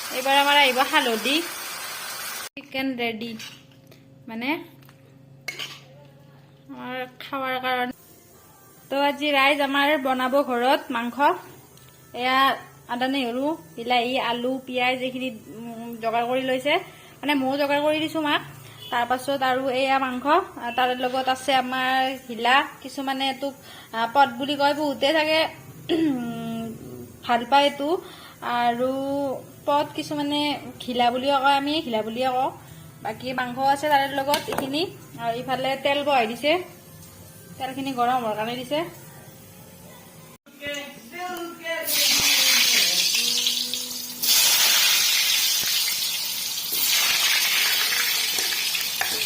এবাৰ আমাৰ আইব হালদি চিকেন ৰেডি মানে আমাৰ খাওয়াৰ কাৰণে তো আজি ৰাইজ আমাৰ বনাব ঘৰত মাংস এয়া আদা নহৰু বিলাহী আলু পিঁয়াজ এইখিনি জোগাৰ কৰি লৈছে মানে ময়ো জোগাৰ কৰি দিছো মাক তাৰ পাছত আৰু এয়া মাংস তাৰ লগত আছে আমাৰ হিলা কিছুমানে এটোক পদ বুলি কয় বহুতে থাকে ভাল পায় এটো আৰু পদ কিছুমানে ঘিলা বুলিও কয় আমি ঘিলা বুলিয়ে কওঁ বাকি মাংস আছে তাৰ লগত এইখিনি আৰু ইফালে তেল বহাই দিছে তেলখিনি গৰম হোৱাৰ কাৰণে দিছে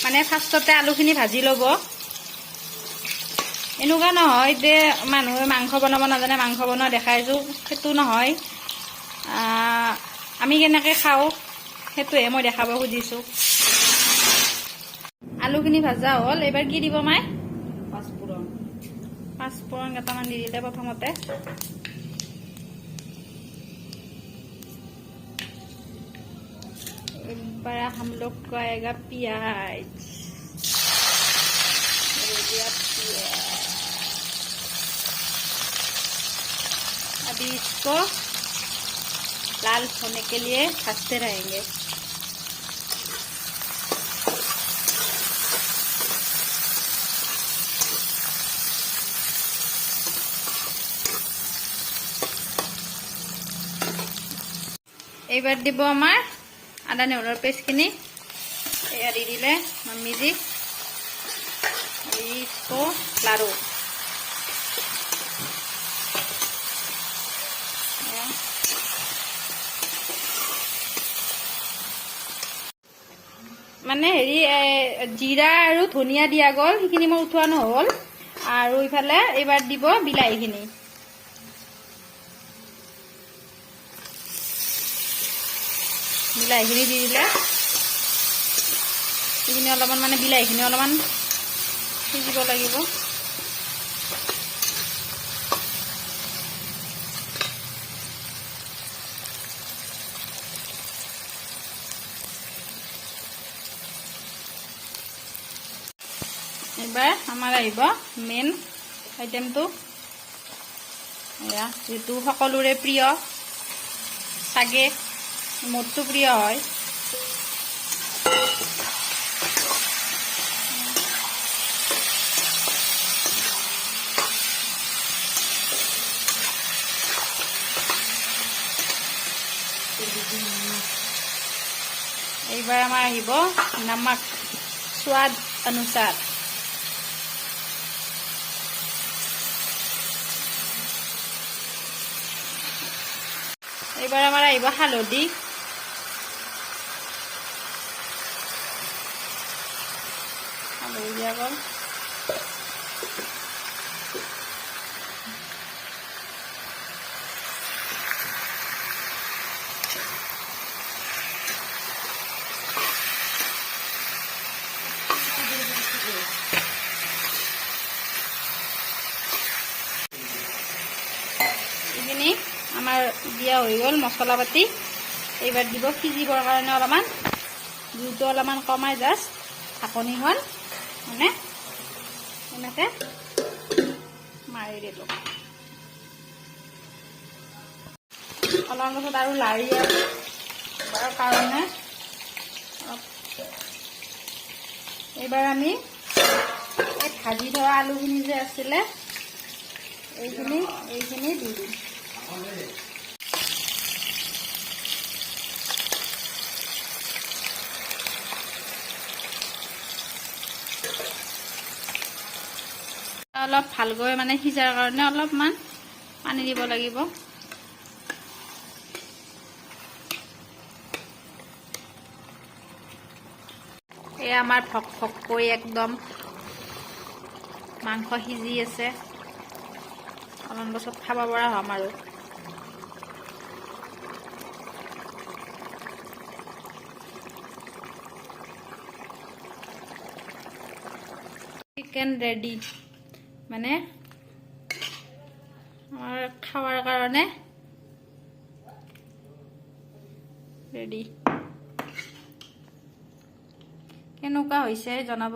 মানে ফাৰ্ষ্টতে আলুখিনি ভাজি ল'ব এনেকুৱা নহয় যে মানুহে মাংস বনাব নাজানে মাংস বনোৱা দেখাইছো সেইটো নহয় আমি কেনেকৈ খাওঁ সেইটোহে মই দেখাব খুজিছো আলুখিনি ভাজা হ'ল এবাৰ কি দিব মাই পাঁচফোৰণ কেইটামান দি দিলে প্ৰথমতে एक बार हम लोग को आएगा प्याज अभी इसको लाल होने के लिए भाजते रहेंगे এবার দিব আমার আদা নহৰুৰ পেষ্টখিনি এয়া দি দিলে मम्मी जी इसको लारो মানে হেৰি জিৰা আৰু ধনিয়া দিয়া গ'ল সেইখিনি মই উঠোৱা নহ'ল আৰু ইফালে এবাৰ দিব বিলাহীখিনি বিলাহীখিনি দি দিলে এইখিনি অলপমান মানে বিলাহীখিনি অলপমান সিজিব লাগিব এবাৰ আমাৰ আহিব মেইন আইটেমটো এয়া যেটো সকলোৰে প্ৰিয় সাগে মোৰটো প্ৰিয় হয় এইবাৰ আমাৰ আহিব নমক स्वाद अनुसार এইবাৰ আমাৰ আহিব হালধি দিয়া গ'ল এইখিনি আমাৰ দিয়া হৈ গ'ল মছলা পাতি এইবাৰ দিব সিজিবৰ কাৰণে অলপমান জুইটো অলপমান কমাই জাষ্ট ঢাকনিখন মানে এনেকৈ মাৰি দিলোঁ অলপমান পাছত আৰু লাৰি দিয়াৰ কাৰণে এইবাৰ আমি এই ভাজি থোৱা আলুখিনি যে আছিলে এইখিনি দি দিম অলপ ভালকৈ মানে সিজাৰ কাৰণে অলপমান পানী দিব লাগিব এই আমাৰ ফক ফককৈ একদম মাংস সিজি আছে অলপমান বছত খাব পৰা হ'ম আৰু চিকেন ৰেডি মানে আমাৰ খাওয়াৰ কাৰণে ৰেডি কেনেকুৱা হৈছে জনাব।